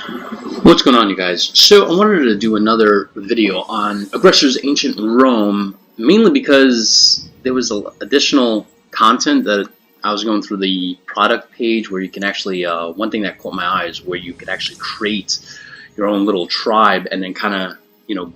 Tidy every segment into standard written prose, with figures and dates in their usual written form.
What's going on, you guys? So I wanted to do another video on Aggressors Ancient Rome, mainly because there was additional content that I was going through the product page where you can actually, one thing that caught my eye is where you could actually create your own little tribe and then kind of,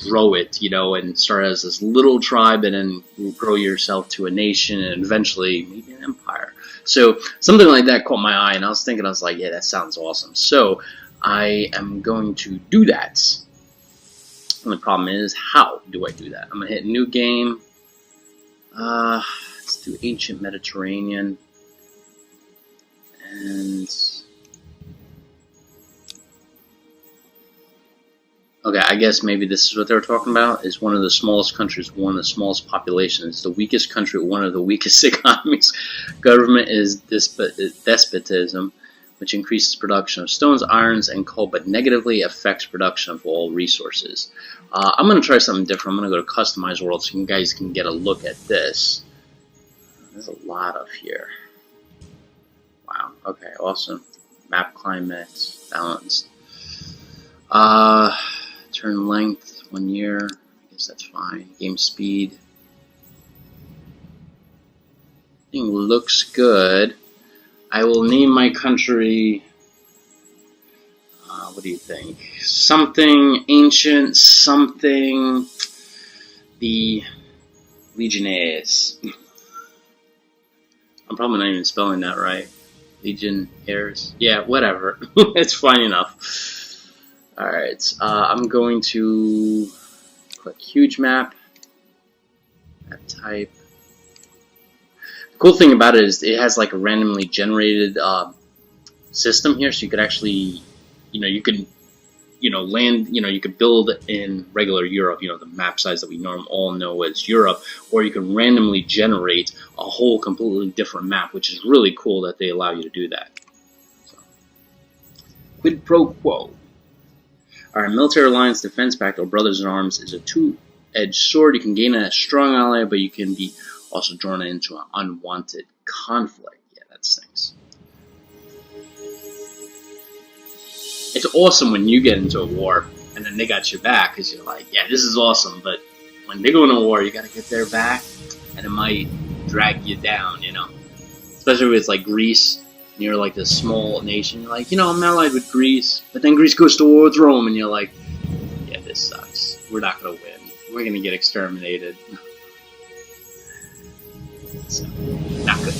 grow it, and start as this little tribe and then grow yourself to a nation and eventually maybe an empire. So something like that caught my eye, and I was like, yeah, that sounds awesome. So I am going to do that. And the problem is, how do I do that? I'm going to hit new game. Let's do Ancient Mediterranean. And okay, I guess maybe this is what they were talking about. Is one of the smallest countries, one of the smallest populations, the weakest country, one of the weakest economies. Government is despotism, which increases production of stones, irons, and coal, but negatively affects production of all resources. I'm going to try something different. I'm going to go to Customize World so you guys can get a look at this. There's a lot of here. Wow. Okay, awesome. Map climate, balanced. Turn length, 1 year. I guess that's fine. Game speed. Thing looks good. I will name my country, what do you think? Something ancient, something the Legionnaires. I'm probably not even spelling that right. Legionnaires? Yeah, whatever. It's fine enough. Alright, I'm going to click huge map, map type. Cool thing about it is it has like a randomly generated system here, so you could actually, you could, land, you could build in regular Europe, the map size that we all know as Europe, or you can randomly generate a whole completely different map, which is really cool that they allow you to do that. So, quid pro quo. Our military alliance defense pact, or brothers in arms, is a two-edged sword. You can gain a strong ally, but you can be also drawn into an unwanted conflict. Yeah, that stinks. It's awesome when you get into a war and then they got your back because you're like, yeah, this is awesome. But when they go into a war, you got to get their back and it might drag you down, Especially if it's like Greece and you're like this small nation. You're like, I'm allied with Greece. But then Greece goes to war with Rome and you're like, yeah, this sucks. We're not going to win. We're going to get exterminated. So, not good.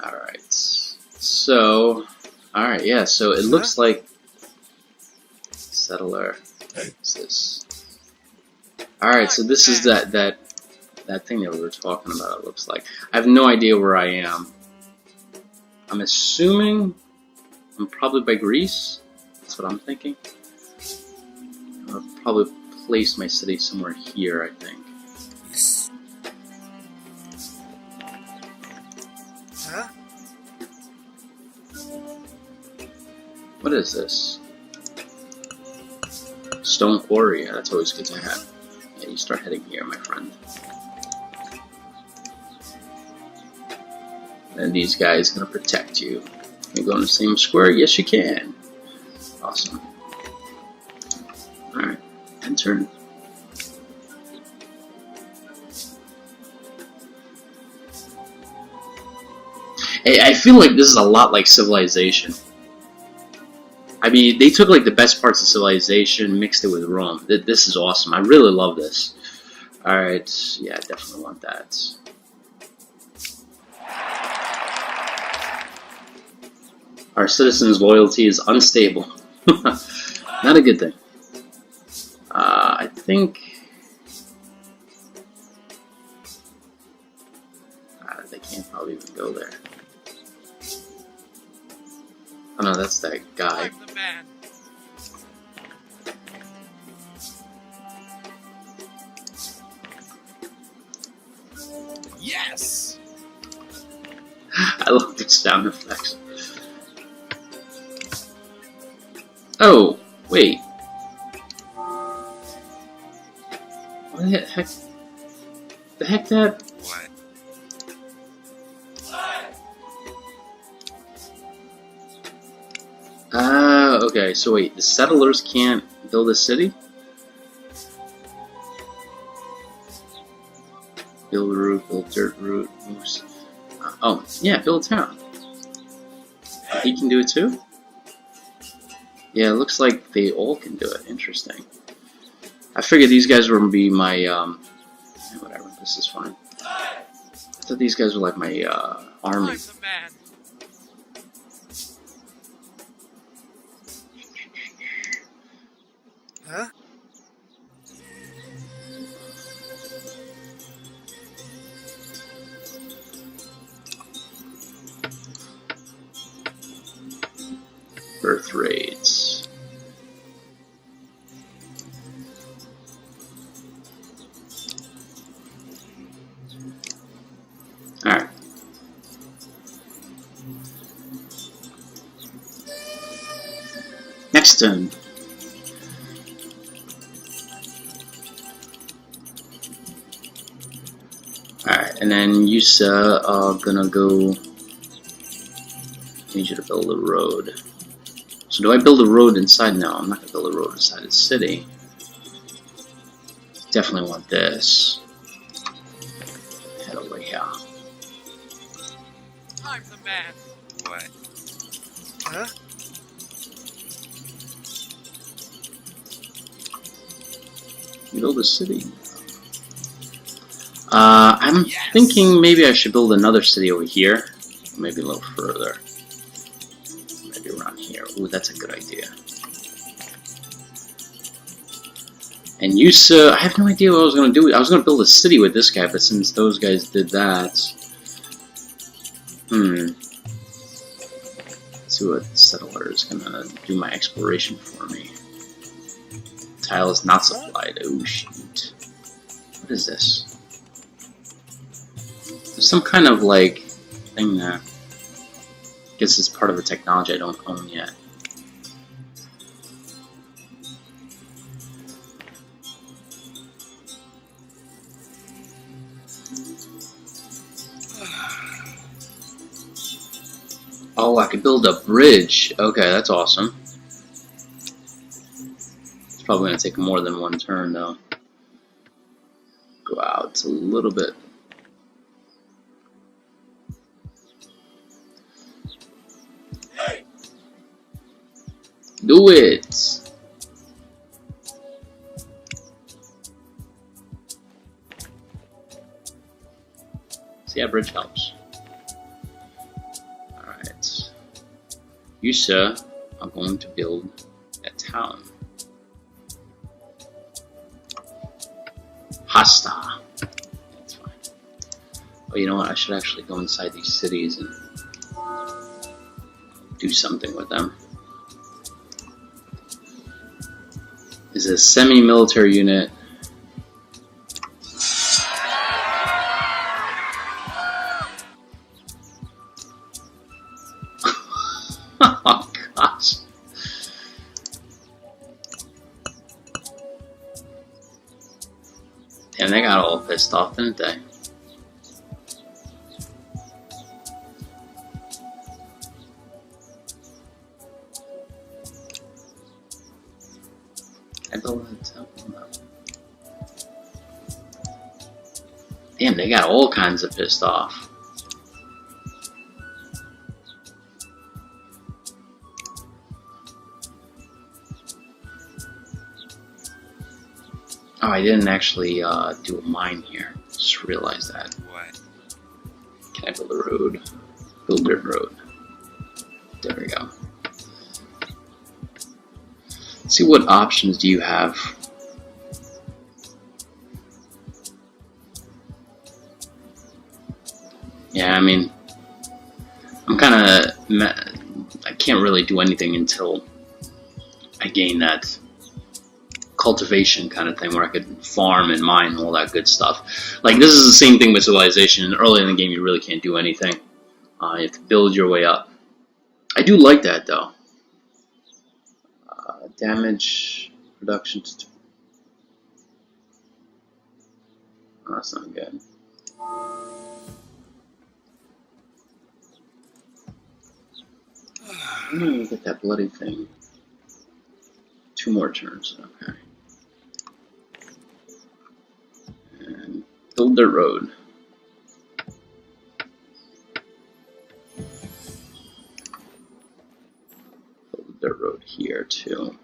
Alright. So, alright, yeah, so it looks like settler. What's this? Alright, so this is that thing that we were talking about, it looks like. I have no idea where I am. I'm assuming I'm probably by Greece. That's what I'm thinking. I'll probably place my city somewhere here, I think. Huh? What is this? Stone quarry. Yeah, that's always good to have. Yeah, you start heading here, my friend. And these guys are gonna protect you. Can you go in the same square? Yes, you can. Awesome. Alright, enter. Hey, I feel like this is a lot like Civilization. I mean, they took like the best parts of Civilization, mixed it with Rome. This is awesome. I really love this. Alright, yeah, I definitely want that. Our citizens' loyalty is unstable. Not a good thing. I think they can't probably even go there. Oh no, that's that guy. I'm the man. Yes. I love these sound effects. Oh, wait. What the heck? The heck that? What? Okay, so wait, the settlers can't build a city? Build a road, build dirt road. Oh, yeah, build a town. He can do it too? Yeah, it looks like they all can do it. Interesting. I figured these guys were gonna be my, whatever, this is fine. I thought these guys were like my, army. I'm the man. Huh? Birth rates. Alright. Next turn. Alright, and then you, sir, are gonna go. Need you to build a road. So do I build a road inside? No, I'm not gonna build a road inside the city. Definitely want this. Head over here. I'm the man. What? Huh? Build a city. I'm thinking maybe I should build another city over here. Maybe a little further. Maybe around here. Ooh, that's a good idea. And you, sir, I have no idea what I was going to do. I was going to build a city with this guy, but since those guys did that... Let's see what settler is going to do my exploration for me. Tile is not supplied. Oh, shoot. What is this? There's some kind of, like, thing there. I guess it's part of the technology I don't own yet. Oh, I could build a bridge. Okay, that's awesome. It's probably going to take more than one turn, though. Go out a little bit. Do it! See, yeah, bridge helps. Alright. You, sir, are going to build a town. Hasta. That's fine. Oh, you know what? I should actually go inside these cities and do something with them. Is a semi-military unit. Oh gosh. Damn, they got all pissed off, didn't they? I built a temple now. Damn, they got all kinds of pissed off. Oh, I didn't actually do a mine here. Just realized that. What? Can I build a road? Build dirt road. There we go. Let's see, what options do you have? Yeah, I mean, I'm kind of... I can't really do anything until I gain that cultivation kind of thing where I could farm and mine and all that good stuff. Like, this is the same thing with civilization. Early in the game, you really can't do anything. You have to build your way up. I do like that, though. Damage reduction to... Oh, that's not good. I'm gonna get that bloody thing. 2 more turns. Okay. And build dirt road. Build a dirt road here too.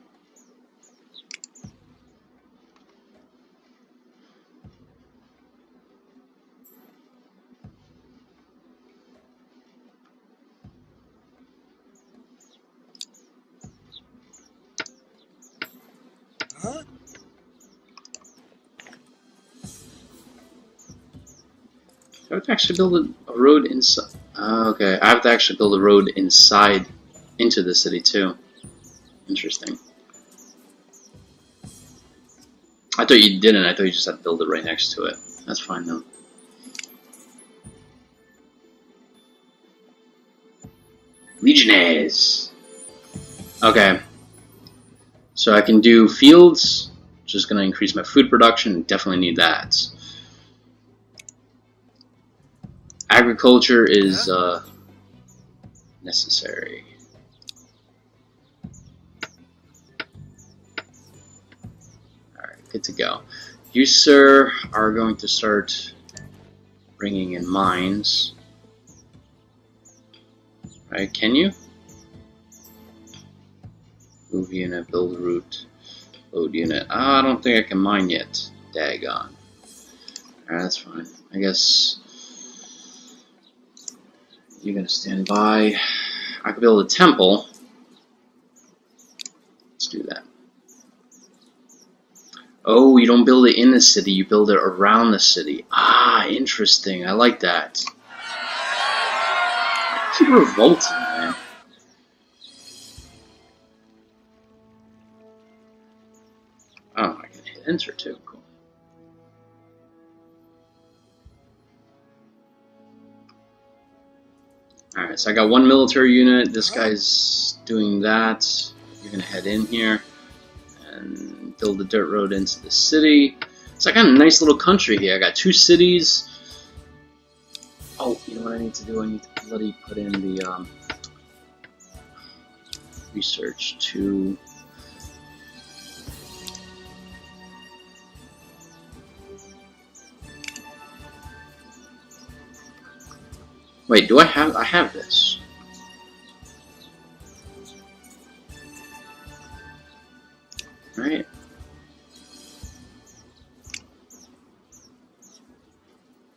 Huh? I have to actually build a road inside. Okay, I have to actually build a road inside into the city too. Interesting. I thought you didn't. I thought you just had to build it right next to it. That's fine though. Legionnaires. Okay. So I can do fields. Just gonna increase my food production. Definitely need that. Agriculture is necessary. Alright, good to go. You, sir, are going to start bringing in mines. Right, can you? Move unit, build route, load unit. I don't think I can mine yet. Daggone. Alright, that's fine. I guess you're gonna stand by. I could build a temple. Let's do that. Oh, you don't build it in the city, you build it around the city. Ah, interesting. I like that. Keep revolting, man. Oh, I can hit enter too. Cool. Alright, so I got 1 military unit. This guy's doing that. You're gonna head in here and build the dirt road into the city. So I got a nice little country here. I got 2 cities. Oh, you know what I need to do? I need to bloody put in the research to. Wait, do I have this? Right.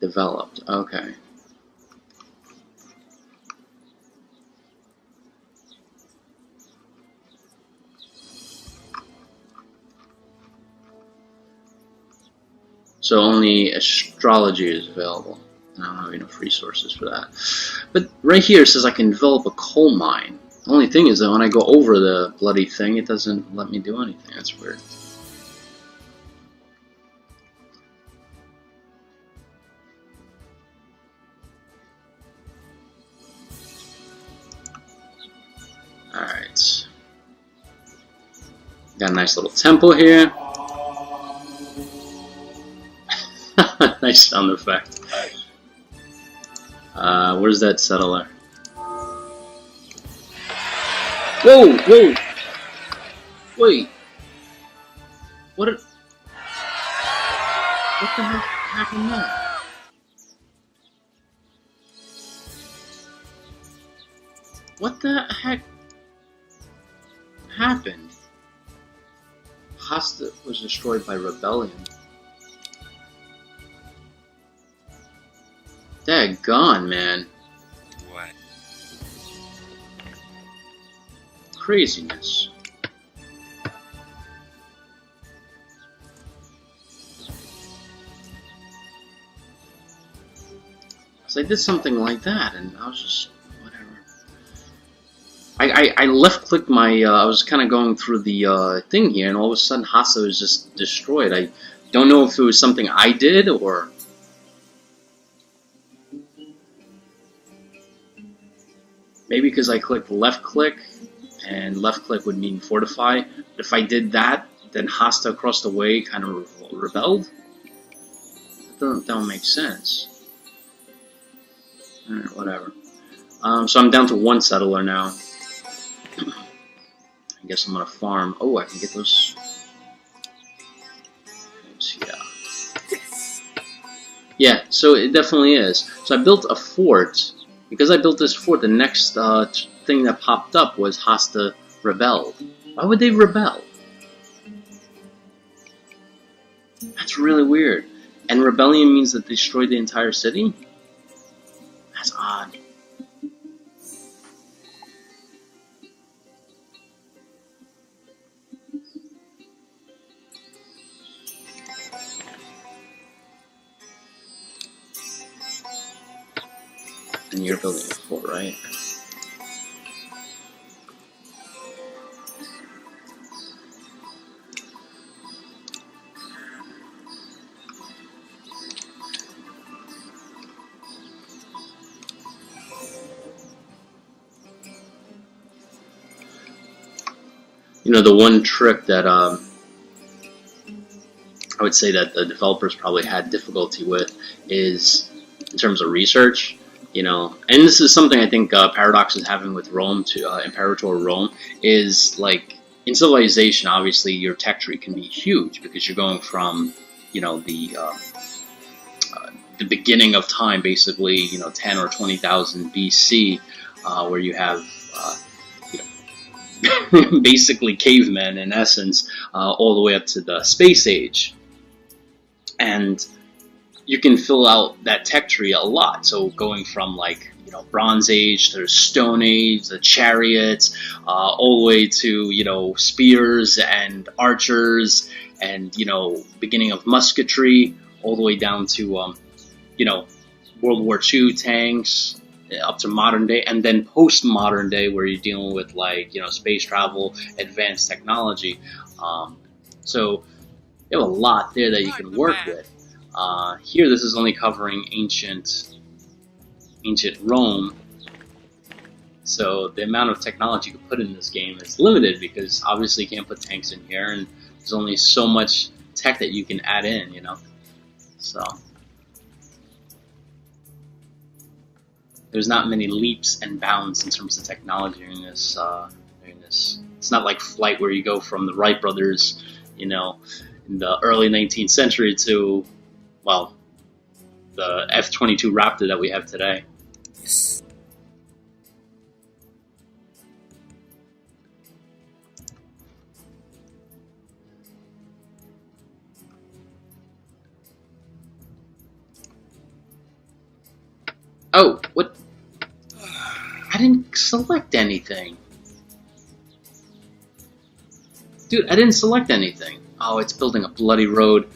Developed. Okay. So only astrology is available. I don't have enough resources for that. But right here it says I can develop a coal mine. The only thing is that when I go over the bloody thing, it doesn't let me do anything. That's weird. Alright. Got a nice little temple here. Nice sound effect. Where's that settler? Whoa! Whoa! Wait! What the heck happened there? What the heck happened? Hasta was destroyed by rebellion. Daggone, man. What? Craziness. So I did something like that, and I was just whatever. I left clicked my. I was kind of going through the thing here, and all of a sudden, Hasa was just destroyed. I don't know if it was something I did or. Maybe because I clicked left click, and left click would mean fortify. If I did that, then Hasta across the way kind of rebelled. That don't make sense. Alright, whatever. So I'm down to 1 settler now. I guess I'm gonna farm. Oh, I can get those. Yeah. Yeah, so it definitely is. So I built a fort. Because I built this fort, the next thing that popped up was Hasta rebelled. Why would they rebel? That's really weird. And rebellion means that they destroyed the entire city? That's odd. And you're building a fort, right? You know, the one trick that I would say that the developers probably had difficulty with is in terms of research. You know, and this is something I think Paradox is having with Rome, to Imperator Rome, is like in civilization. Obviously, your tech tree can be huge because you're going from, you know, the beginning of time, basically, you know, 10 or 20,000 BC, where you have, you know, basically cavemen in essence, all the way up to the space age, and you can fill out that tech tree a lot. So going from, like, you know, Bronze Age to Stone Age, the chariots, all the way to, you know, spears and archers, and, you know, beginning of musketry, all the way down to, you know, World War II tanks, up to modern day, and then post-modern day, where you're dealing with, like, you know, space travel, advanced technology. So you have a lot there that you can work with. Here, this is only covering ancient Rome, so the amount of technology you can put in this game is limited, because obviously you can't put tanks in here, and there's only so much tech that you can add in, you know. So there's not many leaps and bounds in terms of technology in this. It's not like Flight, where you go from the Wright brothers, you know, in the early 19th century to, well, the F-22 Raptor that we have today. Yes. Oh, what? I didn't select anything. Dude, I didn't select anything. Oh, it's building a bloody road.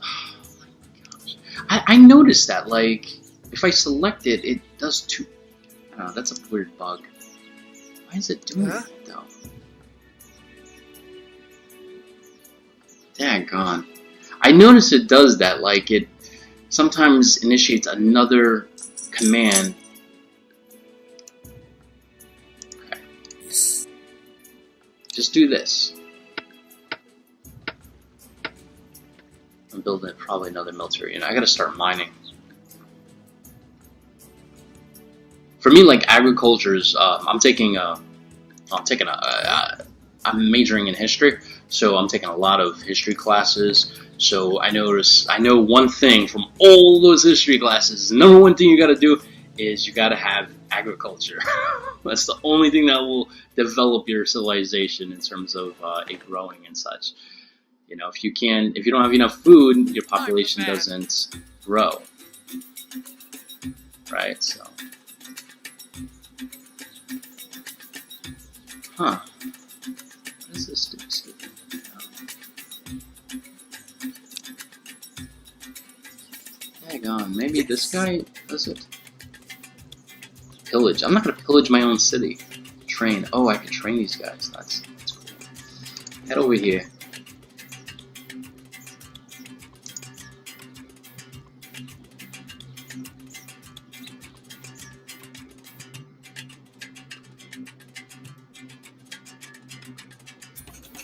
Oh my gosh. I noticed that, like, if I select it, it does two. I don't know, that's a weird bug. Why is it doing that, though? Daggone. I noticed it does that, like, it sometimes initiates another command. Okay. Yes. Just do this. I'm building probably another military unit. I gotta start mining. For me, like, agriculture's, I'm majoring in history, so I'm taking a lot of history classes. So I know one thing from all those history classes. The number one thing you gotta do is you gotta have agriculture. That's the only thing that will develop your civilization in terms of it growing and such. You know, if you don't have enough food, your population doesn't grow. Right, so. Huh. What is this stupid thing? Hang on, maybe this guy does it? Pillage. I'm not gonna pillage my own city. Train. Oh, I can train these guys. That's cool. Head over here.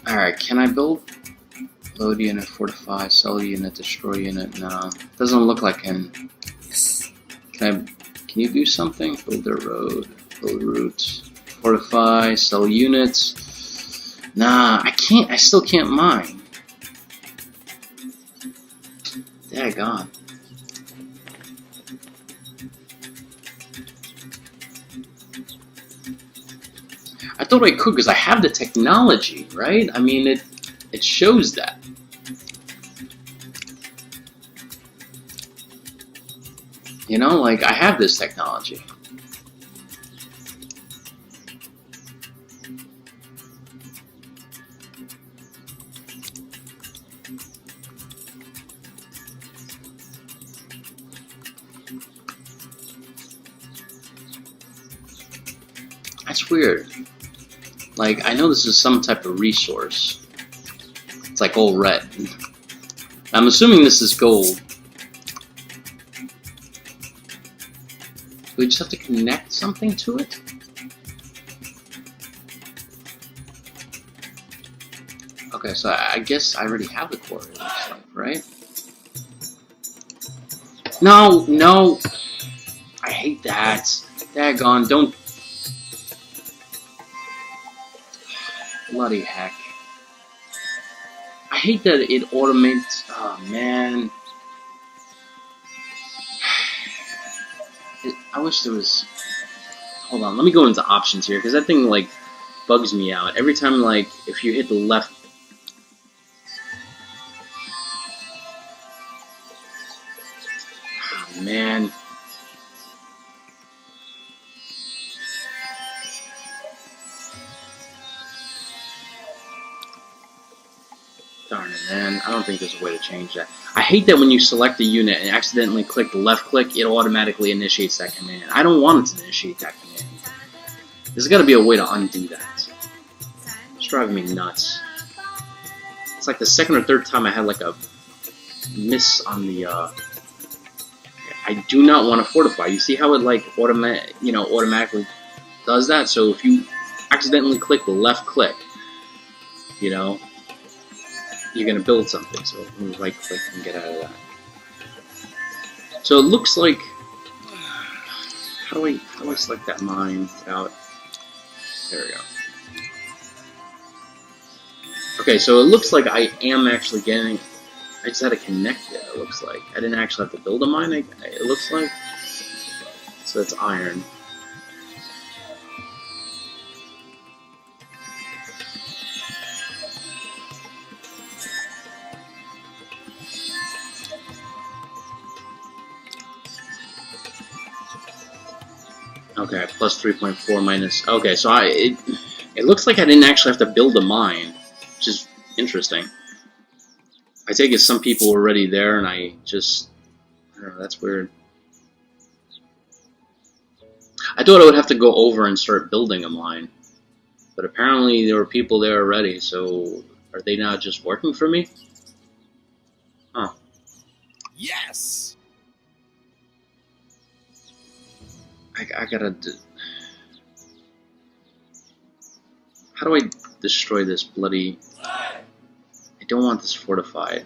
Alright, can I build? Load unit, fortify, sell unit, destroy unit. No, doesn't look like can. Yes. Can you do something? Build a road, build routes, fortify, sell units. Nah, I can't. I still can't mine. Daggone. I thought I could because I have the technology, right? I mean, it shows that. You know, like, I have this technology. That's weird. Like, I know this is some type of resource. It's like all red. I'm assuming this is gold. We just have to connect something to it? Okay, so I guess I already have the core, it looks like, right? No, no! I hate that. Daggone, don't... Bloody heck. I hate that it automates... Oh, man. I wish there was... Hold on, let me go into options here, because that thing, like, bugs me out. Every time, like, if you hit the left... Oh, man. Darn it, man. I don't think there's a way to change that. I hate that when you select a unit and accidentally click the left click, it automatically initiates that command. I don't want it to initiate that command. There's got to be a way to undo that. It's driving me nuts. It's like the second or third time I had like a miss on the... I do not want to fortify. You see how it like automatically does that? So if you accidentally click the left click, you know, you're going to build something. So let me right click and get out of that. So it looks like... How do I select that mine without... There we go. Okay, so it looks like I am actually getting... I just had to connect it, it looks like. I didn't actually have to build a mine, it looks like. So it's iron. Okay, plus 3.4 minus... Okay, so it looks like I didn't actually have to build a mine, which is interesting. I take it some people were already there and I just... I don't know, that's weird. I thought I would have to go over and start building a mine. But apparently there were people there already, so... Are they now just working for me? Huh. Yes! I gotta... How do I destroy this bloody... I don't want this fortified.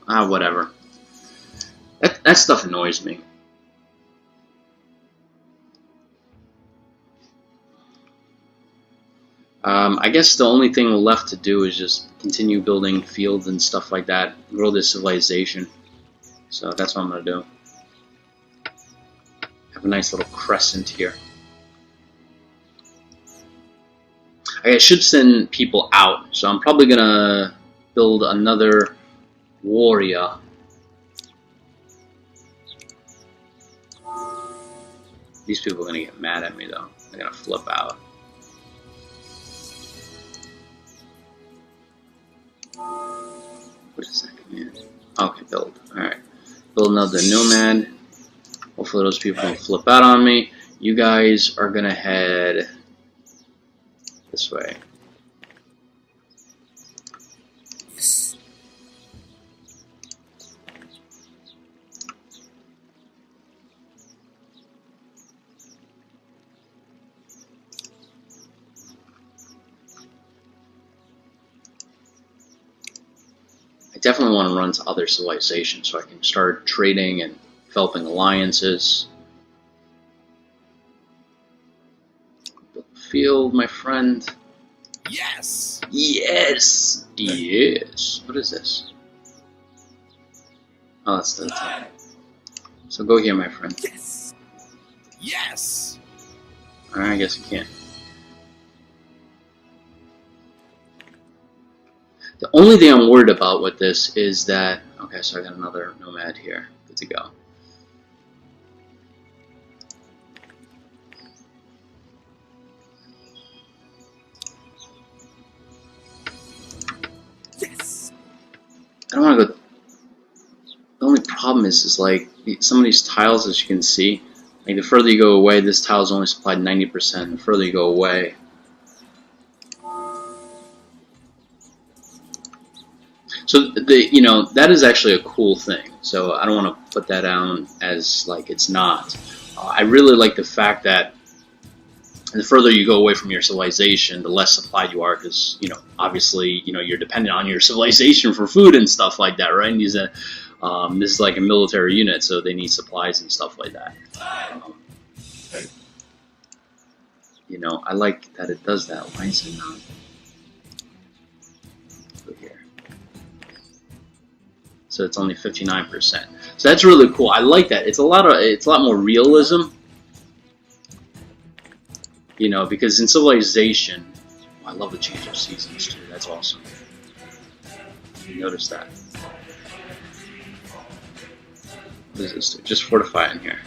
Whatever. That stuff annoys me. I guess the only thing left to do is just continue building fields and stuff like that, grow this civilization. So that's what I'm gonna do. Have a nice little crescent here. I should send people out, so I'm probably gonna build another warrior. These people are gonna get mad at me though. They're gonna flip out. What is that command? Okay, build. Alright. Build another nomad. Hopefully those people don't flip out on me. You guys are gonna head this way. Yes. I definitely want to run to other civilizations so I can start trading and developing alliances. Field, my friend. Yes. Yes. Yes. What is this? Oh, that's the top. So go here, my friend. Yes. Yes. Alright, I guess you can't. The only thing I'm worried about with this is that... Okay, so I got another nomad here. Good to go. Yes. I don't want to go... The only problem is like, some of these tiles, as you can see, like the further you go away, this tile is only supplied 90%. The further you go away... So, that is actually a cool thing. So I don't want to put that down as like it's not. I really like the fact that the further you go away from your civilization, the less supplied you are, because, obviously, you're dependent on your civilization for food and stuff like that, right? And this is like a military unit, so they need supplies and stuff like that. I like that it does that. Why is it not? Go here. So it's only 59%. So that's really cool. I like that. It's a lot more realism. Because in Civilization, I love the change of seasons too. That's awesome. You notice that. What does this do? Just fortify in here.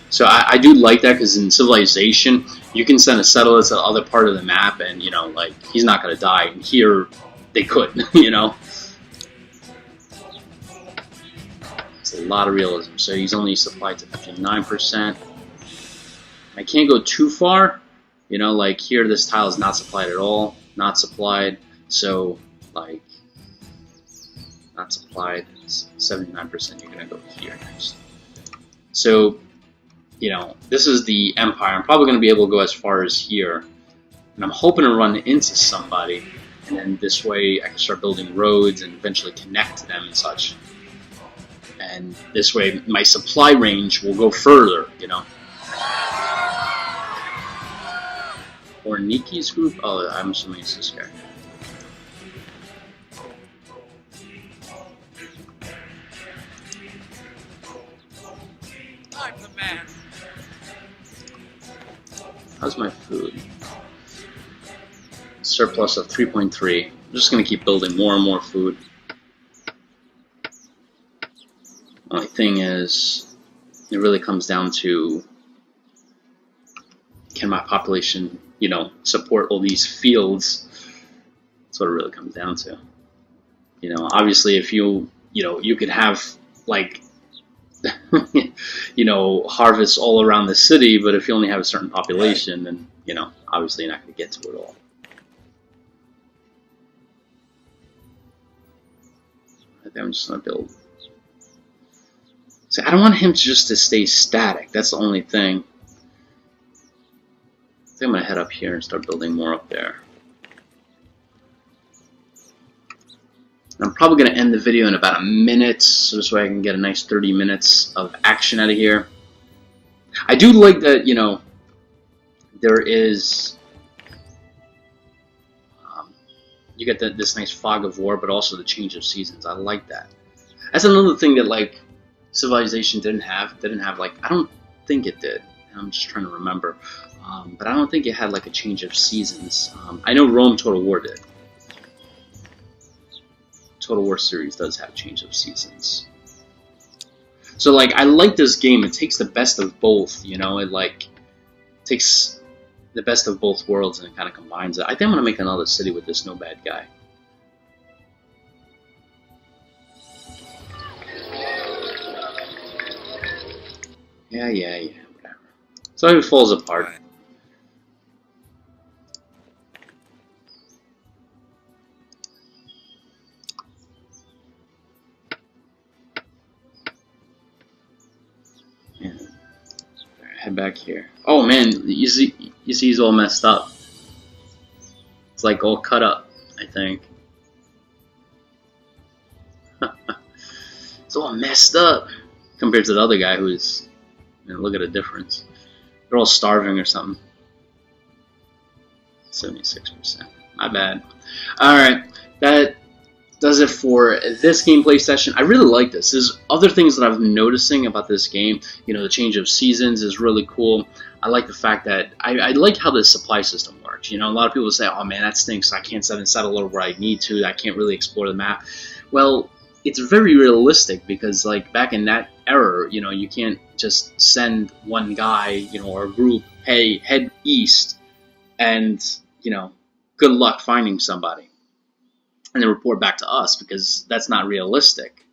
So I do like that, because in Civilization, you can send a settler to the other part of the map, and like, he's not gonna die. And here, they could. It's a lot of realism. So he's only supplied to 59%. I can't go too far. Like here, this tile is not supplied at all. Not supplied. So, like, not supplied. 79%. You're gonna go here next. So, this is the Empire. I'm probably gonna be able to go as far as here, and I'm hoping to run into somebody, and then this way I can start building roads and eventually connect to them and such. And this way, my supply range will go further, Or Niki's group? Oh, I'm assuming it's this guy. I'm the man. How's my food? Surplus of 3.3. I'm just going to keep building more and more food. Only thing is, it really comes down to, can my population, support all these fields? That's what it really comes down to. Obviously, if you could have, like, harvests all around the city, but if you only have a certain population, then, obviously you're not going to get to it all. I think I'm just going to build. So I don't want him just to stay static. That's the only thing. I think I'm going to head up here and start building more up there. And I'm probably going to end the video in about a minute, so this way I can get a nice 30 minutes of action out of here. I do like that, there is... you get this nice fog of war, but also the change of seasons. I like that. That's another thing that, like, Civilization didn't have. Like, I don't think it did. I'm just trying to remember. But I don't think it had, like, a change of seasons. I know Rome Total War did. Total War series does have change of seasons. So, like, I like this game. It takes the best of both, It, like, takes the best of both worlds and it kind of combines it. I think I'm going to make another city with this Nomad guy. Yeah, whatever. So it falls apart. Yeah. Head back here. Oh man, you see he's all messed up. It's like all cut up, I think. It's all messed up compared to the other guy who's, look at the difference. They're all starving or something. 76%. Not bad. Alright, that does it for this gameplay session. I really like this. There's other things that I've been noticing about this game. The change of seasons is really cool. I like the fact that I like how the supply system works. A lot of people say, oh man, that stinks. I can't settle where I need to. I can't really explore the map. Well, it's very realistic because like back in that era, you can't just send one guy, or a group, hey, head east and, good luck finding somebody. And then report back to us because that's not realistic.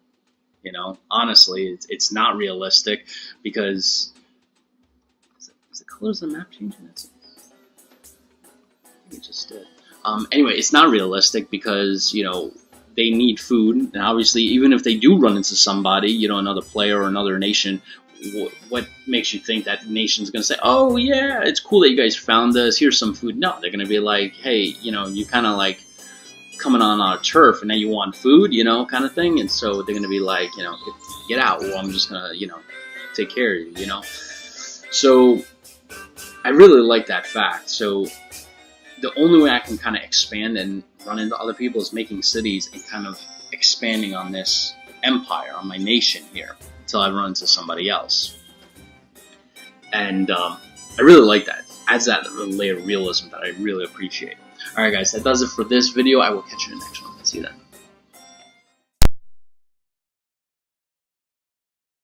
Honestly, it's not realistic because is the colors of the map changing? I think it just did. Anyway, it's not realistic because they need food, and obviously, even if they do run into somebody, another player or another nation, what makes you think that nation's gonna say, oh yeah, it's cool that you guys found us, here's some food? No, they're gonna be like, hey, you kind of like coming on our turf and now you want food, kind of thing. And so they're gonna be like, get out, or I'm just gonna, take care of you, So I really like that fact. So the only way I can kind of expand and run into other people is making cities and kind of expanding on this empire, on my nation here, until I run into somebody else. And I really like that. Adds that layer of realism that I really appreciate. Alright guys, that does it for this video. I will catch you in the next one. See you then.